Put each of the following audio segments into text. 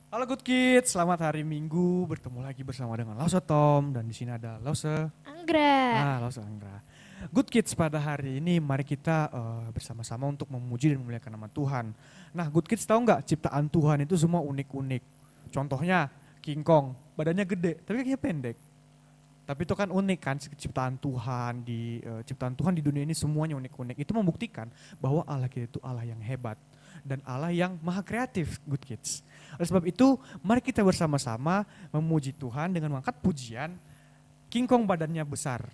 Halo Good Kids, selamat hari Minggu. Bertemu lagi bersama dengan Lause Tom dan di sini ada Lause. Anggra. Lause Anggra. Good Kids, pada hari ini mari kita bersama-sama untuk memuji dan memuliakan nama Tuhan. Nah, Good Kids tahu nggak ciptaan Tuhan itu semua unik-unik. Contohnya King Kong, badannya gede tapi kakinya pendek. Tapi itu kan unik kan, ciptaan Tuhan di dunia ini semuanya unik-unik. Itu membuktikan bahwa Allah kita itu Allah yang hebat dan Allah yang maha kreatif, Good Kids. Oleh sebab itu, mari kita bersama-sama memuji Tuhan dengan mengangkat pujian King Kong badannya besar.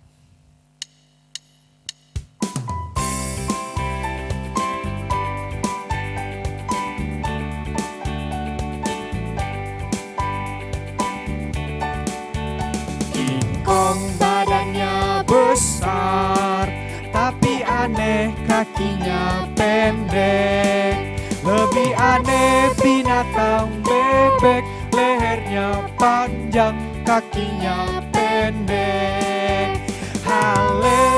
King Kong badannya besar, tapi aneh kakinya pendek. Lebih aneh binatang bebek, lehernya panjang, kakinya pendek. Haleluya,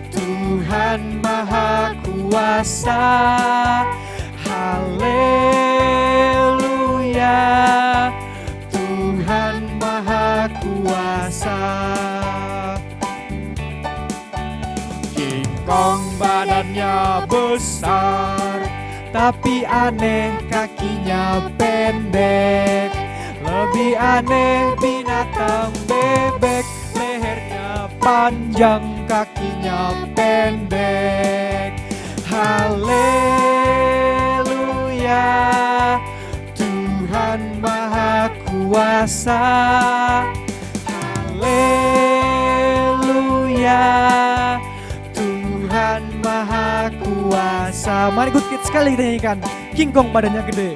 Tuhan Maha Kuasa. Haleluya, Tuhan Maha Kuasa. King Kong badannya besar, tapi aneh kakinya pendek. Lebih aneh binatang bebek, lehernya panjang, kakinya pendek. Haleluya, Tuhan Maha Kuasa. Haleluya, Tuhan Maha Kuasa. Mari Good Kids sekali kita nyanyikan King Kong badannya gede.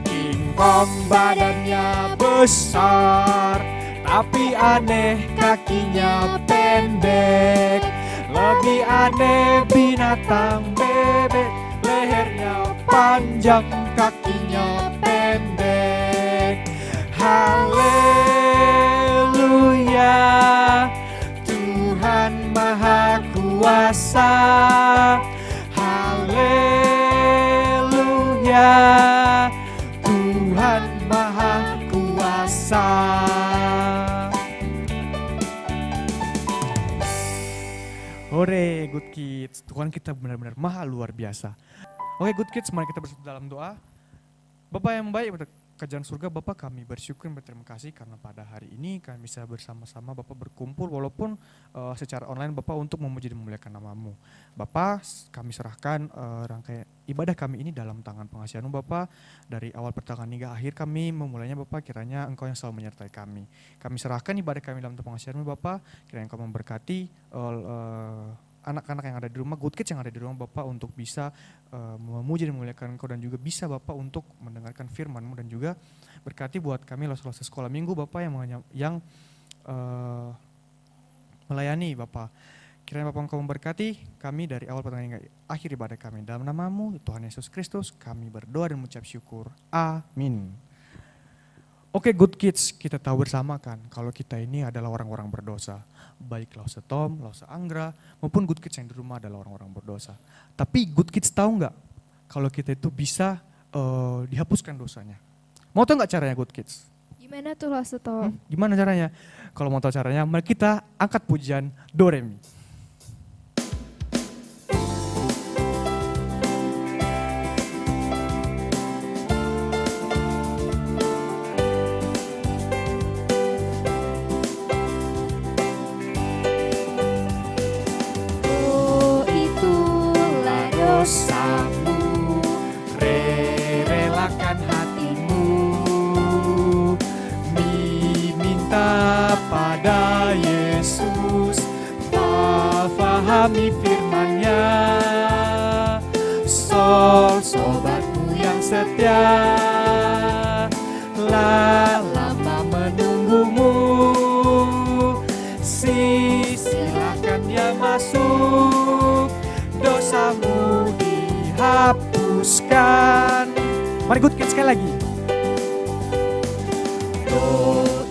King Kong badannya besar, tapi aneh kakinya pendek. Lebih aneh binatang bebek, lehernya panjang, kakinya pendek. Haleluya, Tuhan Maha Kuasa. Haleluya, Tuhan Maha Kuasa. Hore Good Kids, Tuhan kita benar-benar maha luar biasa. Oke Good Kids, mari kita bersatu dalam doa. Bapa yang baik, kerajaan surga, Bapak kami bersyukur dan berterima kasih karena pada hari ini kami bisa bersama-sama Bapak berkumpul walaupun secara online Bapak untuk memuji dan memuliakan nama-Mu. Bapak kami serahkan rangkaian ibadah kami ini dalam tangan pengasihan-Mu Bapak. Dari awal pertengahan hingga akhir kami memulainya Bapak, kiranya Engkau yang selalu menyertai kami. Kami serahkan ibadah kami dalam pengasihan-Mu Bapak, kiranya Engkau memberkati anak-anak yang ada di rumah, Good Kids yang ada di rumah Bapak untuk bisa memuji dan memuliakan Engkau dan juga bisa Bapak untuk mendengarkan firman-Mu dan juga berkati buat kami lose-lose sekolah minggu Bapak yang melayani Bapak. Kiranya Bapak Engkau memberkati kami dari awal pertengahan hingga akhir ibadah kami. Dalam nama-Mu Tuhan Yesus Kristus kami berdoa dan mengucap syukur. Amin. Oke Good Kids, kita tahu bersama kan kalau kita ini adalah orang-orang berdosa. Baik Lause Tom, Lause Anggra, maupun Good Kids yang di rumah adalah orang-orang berdosa. Tapi Good Kids tahu nggak kalau kita itu bisa dihapuskan dosanya? Mau tahu nggak caranya Good Kids? Gimana tuh Lause Tom? Gimana caranya? Kalau mau tahu caranya, mari kita angkat pujian Do Re Mi. Dosamu, relakan hatimu, minta pada Yesus, fahami firman-Nya. Sobatmu yang setia, lama menunggumu, silakan dia masuk, dosamu dihapuskan. Mari Good Kids sekali lagi.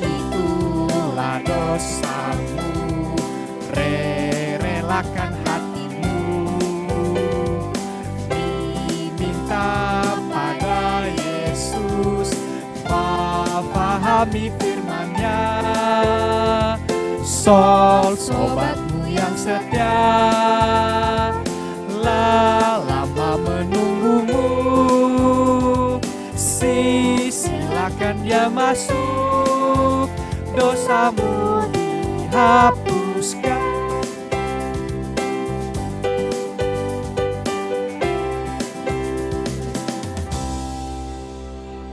Itulah dosamu, relakan hatimu, diminta kami firman-Nya. Sol, sobatmu yang setia, lama menunggumu. Silakan dia masuk, dosamu dihapuskan.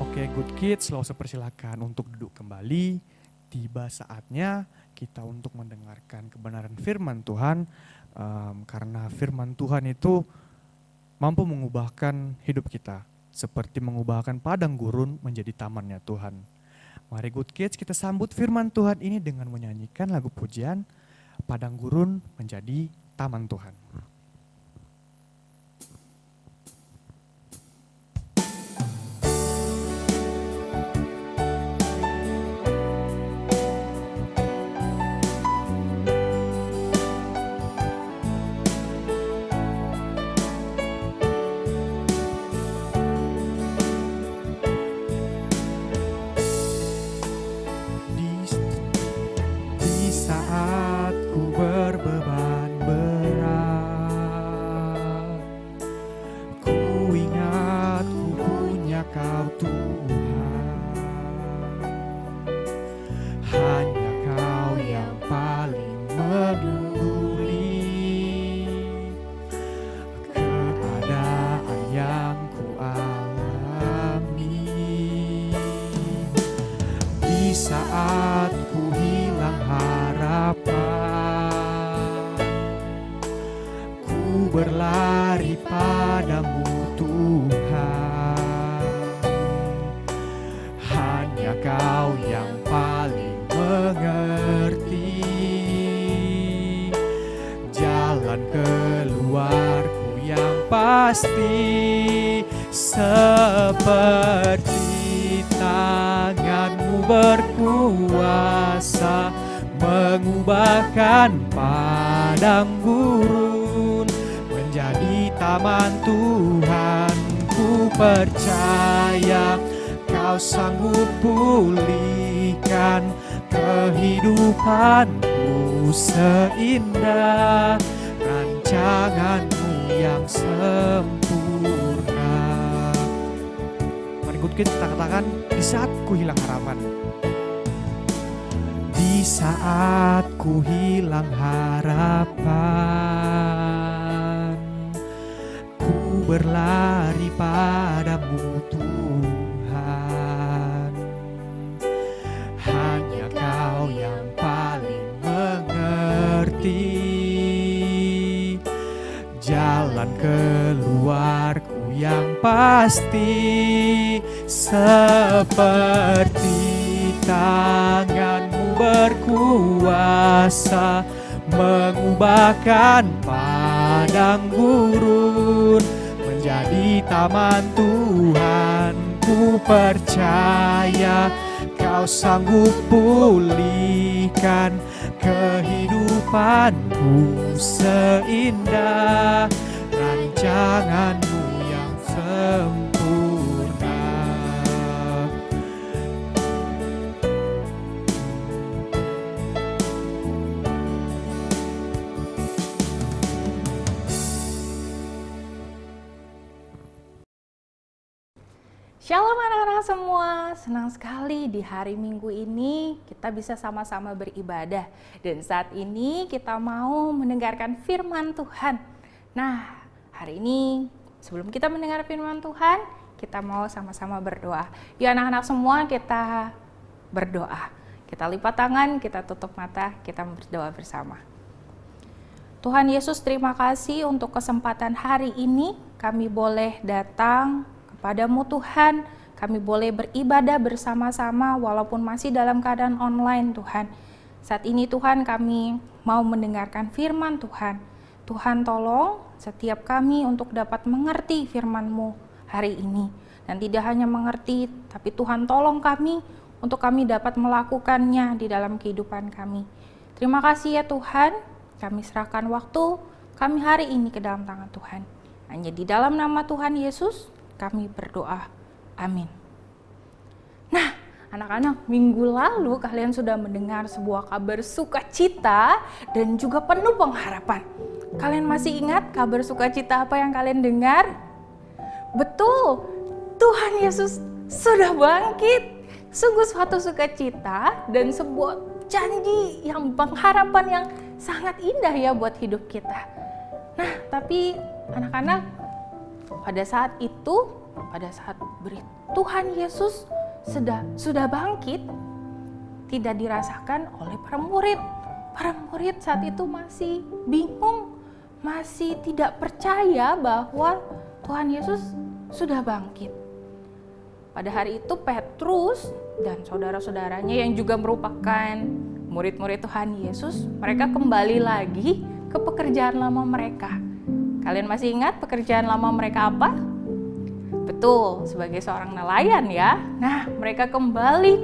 Oke, Good Kids, selalu persilakan untuk duduk kembali. Tiba saatnya kita untuk mendengarkan kebenaran firman Tuhan, karena firman Tuhan itu mampu mengubahkan hidup kita, seperti mengubahkan padang gurun menjadi tamannya Tuhan. Mari Good Kids, kita sambut firman Tuhan ini dengan menyanyikan lagu pujian Padang Gurun Menjadi Taman Tuhan. Saat ku hilang harapan, ku berlari padamu Tuhan. Hanya Kau yang paling mengerti jalan keluarku yang pasti. Seperti tangan-Mu berkuasa mengubahkan padang gurun menjadi taman Tuhan. Ku percaya Kau sanggup pulihkan kehidupanku seindah rancangan-Mu yang sempurna. Mari Good Kids, kita katakan, di saat ku hilang harapan. Di saat ku hilang harapan, ku berlari padamu Tuhan. Hanya Kau yang paling mengerti jalan keluarku yang pasti. Seperti tangan-Mu berkuasa mengubahkan padang gurun menjadi taman Tuhan. Ku percaya Kau sanggup pulihkan kehidupanku seindah rancangan-Mu yang sempurna. Shalom anak-anak semua, senang sekali di hari Minggu ini kita bisa sama-sama beribadah. Dan saat ini kita mau mendengarkan firman Tuhan. Nah, hari ini sebelum kita mendengar firman Tuhan, kita mau sama-sama berdoa. Yuk anak-anak semua, kita berdoa. Kita lipat tangan, kita tutup mata, kita berdoa bersama. Tuhan Yesus, terima kasih untuk kesempatan hari ini kami boleh datang kepadamu Tuhan, kami boleh beribadah bersama-sama walaupun masih dalam keadaan online Tuhan. Saat ini Tuhan kami mau mendengarkan firman Tuhan. Tuhan tolong setiap kami untuk dapat mengerti firman-Mu hari ini. Dan tidak hanya mengerti, tapi Tuhan tolong kami untuk kami dapat melakukannya di dalam kehidupan kami. Terima kasih ya Tuhan, kami serahkan waktu kami hari ini ke dalam tangan Tuhan. Hanya di dalam nama Tuhan Yesus kami berdoa. Amin. Nah, Anak-anak, minggu lalu kalian sudah mendengar sebuah kabar sukacita dan juga penuh pengharapan. Kalian masih ingat kabar sukacita apa yang kalian dengar? Betul, Tuhan Yesus sudah bangkit. Sungguh suatu sukacita dan sebuah janji yang pengharapan yang sangat indah ya buat hidup kita. Nah, tapi anak-anak, pada saat Tuhan Yesus sudah bangkit, tidak dirasakan oleh para murid. Para murid saat itu masih bingung, masih tidak percaya bahwa Tuhan Yesus sudah bangkit. Pada hari itu Petrus dan saudara-saudaranya yang juga merupakan murid-murid Tuhan Yesus, mereka kembali lagi ke pekerjaan lama mereka. Kalian masih ingat pekerjaan lama mereka apa? Betul, sebagai seorang nelayan ya. Nah, mereka kembali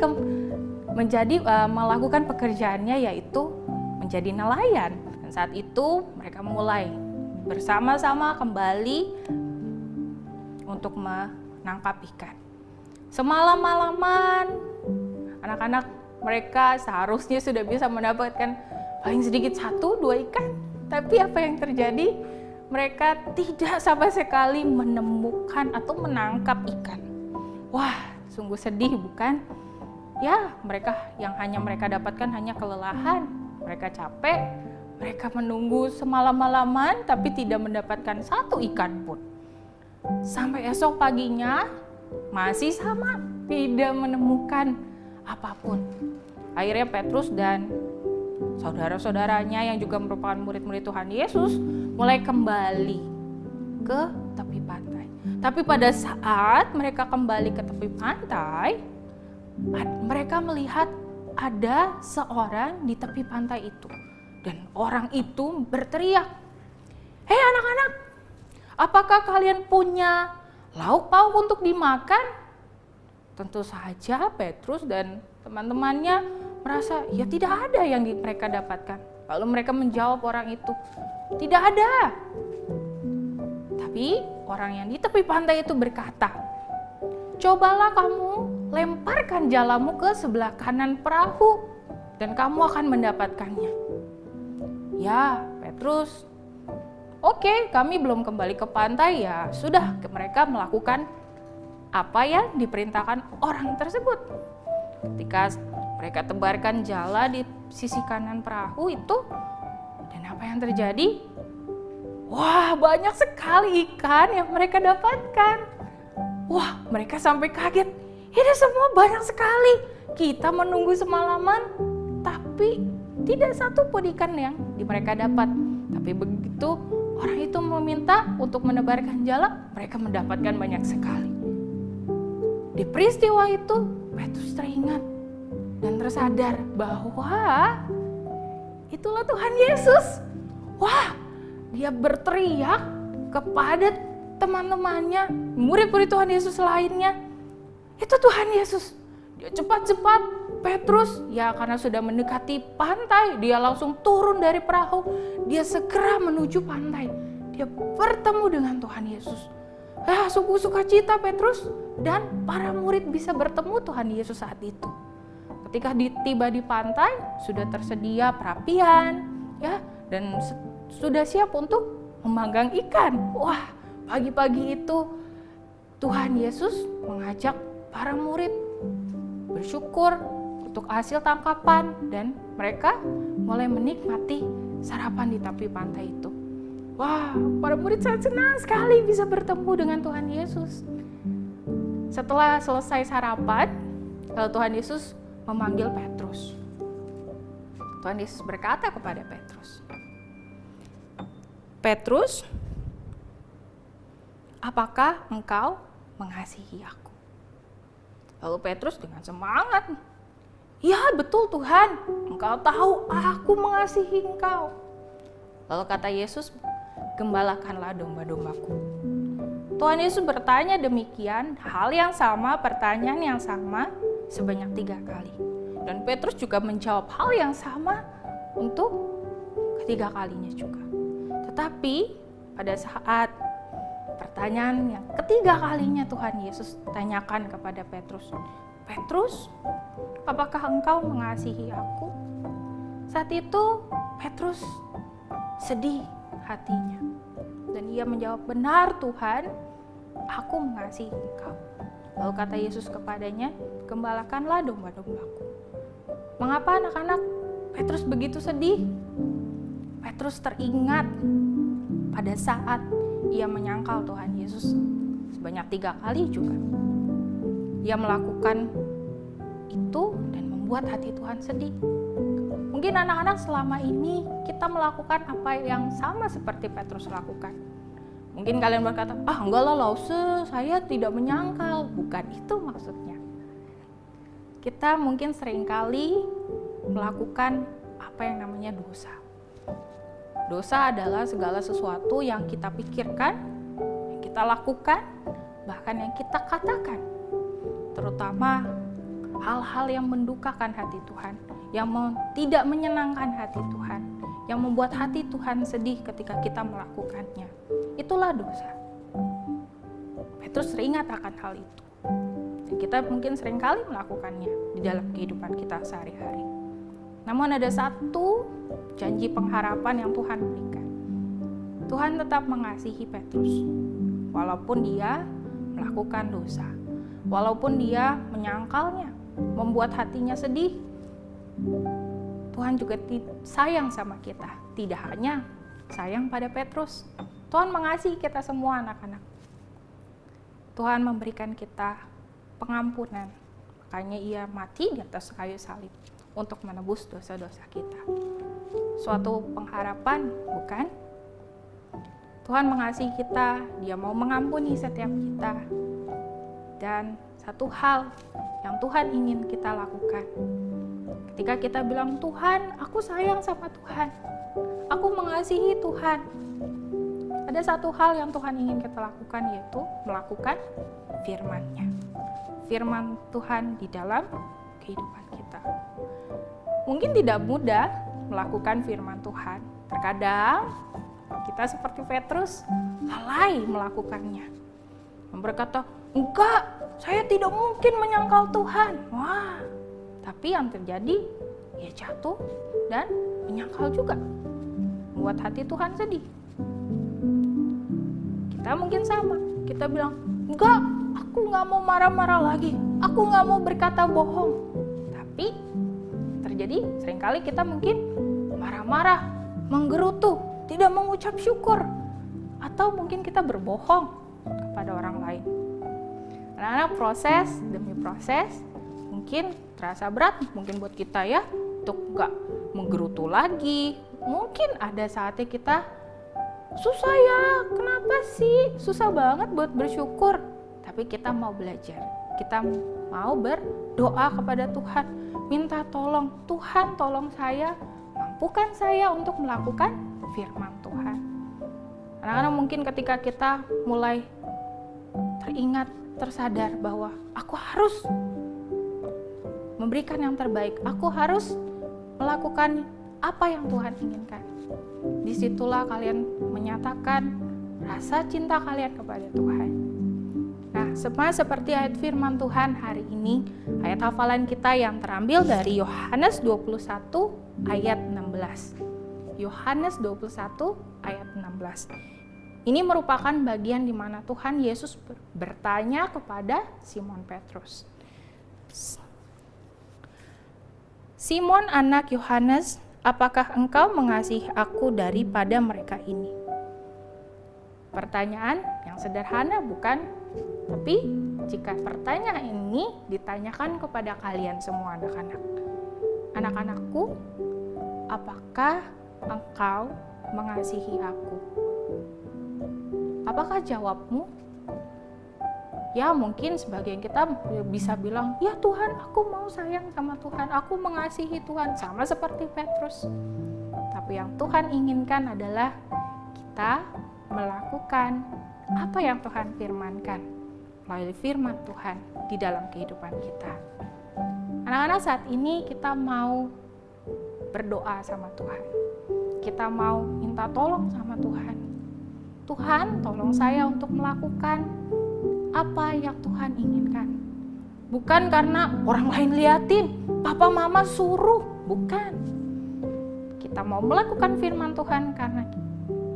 melakukan pekerjaannya, yaitu menjadi nelayan. Dan saat itu mereka mulai bersama-sama kembali untuk menangkap ikan. Semalam-malaman, anak-anak mereka seharusnya sudah bisa mendapatkan paling sedikit 1-2 ikan. Tapi apa yang terjadi? Mereka tidak sama sekali menemukan atau menangkap ikan. Wah, sungguh sedih bukan? Ya, yang hanya mereka dapatkan hanya kelelahan. Mereka capek, mereka menunggu semalam-malaman tapi tidak mendapatkan 1 ikan pun. Sampai esok paginya masih sama, tidak menemukan apapun. Akhirnya Petrus dan saudara-saudaranya yang juga merupakan murid-murid Tuhan Yesus mulai kembali ke tepi pantai. Tapi pada saat mereka kembali ke tepi pantai, mereka melihat ada seorang di tepi pantai itu. Dan orang itu berteriak, "Hei anak-anak, apakah kalian punya lauk pauk untuk dimakan?" Tentu saja Petrus dan teman-temannya merasa ya tidak ada yang mereka dapatkan. Lalu mereka menjawab orang itu, "Tidak ada." Tapi orang yang di tepi pantai itu berkata, "Cobalah kamu lemparkan jalamu ke sebelah kanan perahu dan kamu akan mendapatkannya." Ya, Petrus, "Oke, kami belum kembali ke pantai." Ya sudah, mereka melakukan apa yang diperintahkan orang tersebut. Ketika mereka tebarkan jala di sisi kanan perahu itu, dan apa yang terjadi? Wah, banyak sekali ikan yang mereka dapatkan. Wah, mereka sampai kaget. Ini semua banyak sekali. Kita menunggu semalaman, tapi tidak satu pun ikan yang mereka dapat. Tapi begitu orang itu meminta untuk menebarkan jala, mereka mendapatkan banyak sekali. Di peristiwa itu, Petrus teringat dan tersadar bahwa itulah Tuhan Yesus. Wah, dia berteriak kepada teman-temannya, murid-murid Tuhan Yesus lainnya, "Itu Tuhan Yesus." Dia cepat-cepat, Petrus, ya karena sudah mendekati pantai, dia langsung turun dari perahu. Dia segera menuju pantai. Dia bertemu dengan Tuhan Yesus. Sungguh sukacita Petrus dan para murid bisa bertemu Tuhan Yesus saat itu. Ketika tiba di pantai, sudah tersedia perapian, ya, dan sudah siap untuk memanggang ikan. Wah, pagi-pagi itu Tuhan Yesus mengajak para murid bersyukur untuk hasil tangkapan dan mereka mulai menikmati sarapan di tepi pantai itu. Wah, para murid sangat senang sekali bisa bertemu dengan Tuhan Yesus. Setelah selesai sarapan, lalu Tuhan Yesus memanggil Petrus. Tuhan Yesus berkata kepada Petrus, "Petrus, apakah engkau mengasihi aku?" Lalu Petrus dengan semangat, "Ya betul Tuhan, engkau tahu aku mengasihi engkau." Lalu kata Yesus, "Gembalakanlah domba-dombaku." Tuhan Yesus bertanya demikian, hal yang sama, pertanyaan yang sama sebanyak 3 kali. Dan Petrus juga menjawab hal yang sama untuk ketiga kalinya juga. Tetapi pada saat pertanyaan yang ketiga kalinya Tuhan Yesus tanyakan kepada Petrus, Petrus, apakah engkau mengasihi aku? Saat itu Petrus sedih hatinya. Dan ia menjawab, benar Tuhan, aku mengasihi engkau. Lalu kata Yesus kepadanya, gembalakanlah domba-dombaku. Mengapa anak-anak Petrus begitu sedih? Petrus teringat pada saat ia menyangkal Tuhan Yesus sebanyak 3 kali juga. Ia melakukan itu dan membuat hati Tuhan sedih. Mungkin anak-anak selama ini kita melakukan apa yang sama seperti Petrus lakukan. Mungkin kalian berkata, enggak lah Lause, saya tidak menyangkal. Bukan itu maksudnya. Kita mungkin seringkali melakukan apa yang namanya dosa. Dosa adalah segala sesuatu yang kita pikirkan, yang kita lakukan, bahkan yang kita katakan. Terutama hal-hal yang mendukakan hati Tuhan, yang tidak menyenangkan hati Tuhan, yang membuat hati Tuhan sedih ketika kita melakukannya. Itulah dosa. Petrus teringat akan hal itu. Dan kita mungkin seringkali melakukannya di dalam kehidupan kita sehari-hari. Namun ada satu janji pengharapan yang Tuhan berikan. Tuhan tetap mengasihi Petrus, walaupun dia melakukan dosa. Walaupun dia menyangkalnya, membuat hatinya sedih, Tuhan juga sayang sama kita. Tidak hanya sayang pada Petrus, Tuhan mengasihi kita semua anak-anak. Tuhan memberikan kita pengampunan. Makanya ia mati di atas kayu salib untuk menebus dosa-dosa kita. Suatu pengharapan, bukan? Tuhan mengasihi kita, dia mau mengampuni setiap kita. Dan satu hal yang Tuhan ingin kita lakukan. Ketika kita bilang, Tuhan, aku sayang sama Tuhan. Aku mengasihi Tuhan. Ada satu hal yang Tuhan ingin kita lakukan, yaitu melakukan firman-Nya. Firman Tuhan di dalam kehidupan kita. Mungkin tidak mudah melakukan firman Tuhan. Terkadang kita seperti Petrus, lalai melakukannya. Berkata, enggak, saya tidak mungkin menyangkal Tuhan. Wah, tapi yang terjadi, ia jatuh dan menyangkal juga. Membuat hati Tuhan sedih. Kita mungkin sama, kita bilang, enggak, aku nggak mau marah-marah lagi, aku nggak mau berkata bohong. Tapi terjadi seringkali kita mungkin marah-marah, menggerutu, tidak mengucap syukur, atau mungkin kita berbohong kepada orang lain. Anak-anak, proses demi proses mungkin terasa berat, mungkin buat kita ya, untuk nggak menggerutu lagi. Mungkin ada saatnya kita susah ya, kenapa sih? Susah banget buat bersyukur. Tapi kita mau belajar, kita mau berdoa kepada Tuhan, minta tolong, Tuhan tolong saya, mampukan saya untuk melakukan firman Tuhan. Anak-anak, mungkin ketika kita mulai teringat, tersadar bahwa aku harus memberikan yang terbaik, aku harus melakukan apa yang Tuhan inginkan. Disitulah kalian menyatakan rasa cinta kalian kepada Tuhan. Nah, sama seperti ayat firman Tuhan hari ini, ayat hafalan kita yang terambil dari Yohanes 21 ayat 16. Yohanes 21 ayat 16. Ini merupakan bagian di mana Tuhan Yesus bertanya kepada Simon Petrus. Simon anak Yohanes, apakah engkau mengasihi aku daripada mereka ini? Pertanyaan yang sederhana, bukan? Tapi jika pertanyaan ini ditanyakan kepada kalian semua anak-anak. Anak-anakku, apakah engkau mengasihi aku? Apakah jawabmu? Ya, mungkin sebagian kita bisa bilang, ya Tuhan, aku mau sayang sama Tuhan, aku mengasihi Tuhan, sama seperti Petrus. Tapi yang Tuhan inginkan adalah kita melakukan apa yang Tuhan firmankan melalui firman Tuhan di dalam kehidupan kita. Anak-anak, saat ini kita mau berdoa sama Tuhan. Kita mau minta tolong sama Tuhan. Tuhan, tolong saya untuk melakukan apa yang Tuhan inginkan. Bukan karena orang lain liatin, papa mama suruh, bukan. Kita mau melakukan firman Tuhan karena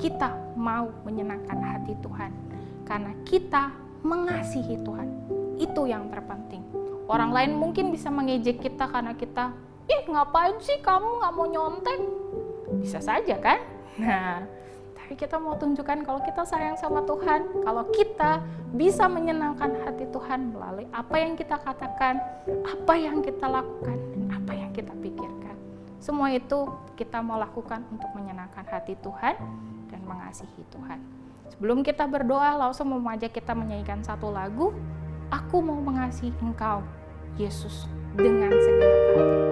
kita mau menyenangkan hati Tuhan. Karena kita mengasihi Tuhan. Itu yang terpenting. Orang lain mungkin bisa mengejek kita karena kita, ngapain sih kamu nggak mau nyontek? Bisa saja kan? Nah, tapi kita mau tunjukkan kalau kita sayang sama Tuhan, kalau kita bisa menyenangkan hati Tuhan melalui apa yang kita katakan, apa yang kita lakukan, dan apa yang kita pikirkan. Semua itu kita mau lakukan untuk menyenangkan hati Tuhan dan mengasihi Tuhan. Sebelum kita berdoa, langsung mau mengajak kita menyanyikan satu lagu, Aku Mau Mengasihi Engkau, Yesus, dengan segenap hatiku.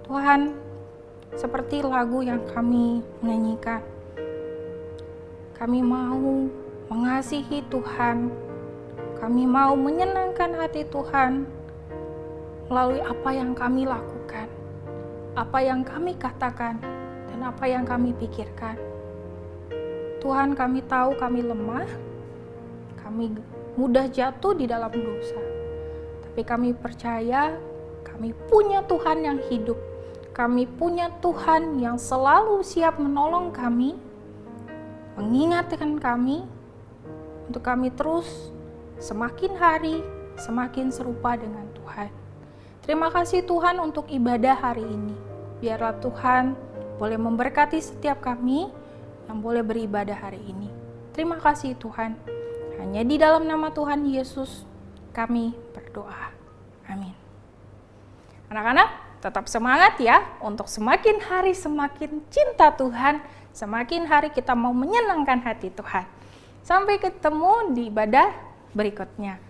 Tuhan, seperti lagu yang kami nyanyikan, kami mau mengasihi Tuhan, kami mau menyenangkan hati Tuhan melalui apa yang kami lakukan, apa yang kami katakan, dan apa yang kami pikirkan. Tuhan, kami tahu kami lemah, kami mudah jatuh di dalam dosa, tapi kami percaya kami punya Tuhan yang hidup. Kami punya Tuhan yang selalu siap menolong kami, mengingatkan kami, untuk kami terus semakin hari semakin serupa dengan Tuhan. Terima kasih Tuhan untuk ibadah hari ini. Biarlah Tuhan boleh memberkati setiap kami yang boleh beribadah hari ini. Terima kasih Tuhan. Hanya di dalam nama Tuhan Yesus kami berdoa. Amin. Anak-anak, tetap semangat ya, untuk semakin hari semakin cinta Tuhan, semakin hari kita mau menyenangkan hati Tuhan. Sampai ketemu di ibadah berikutnya.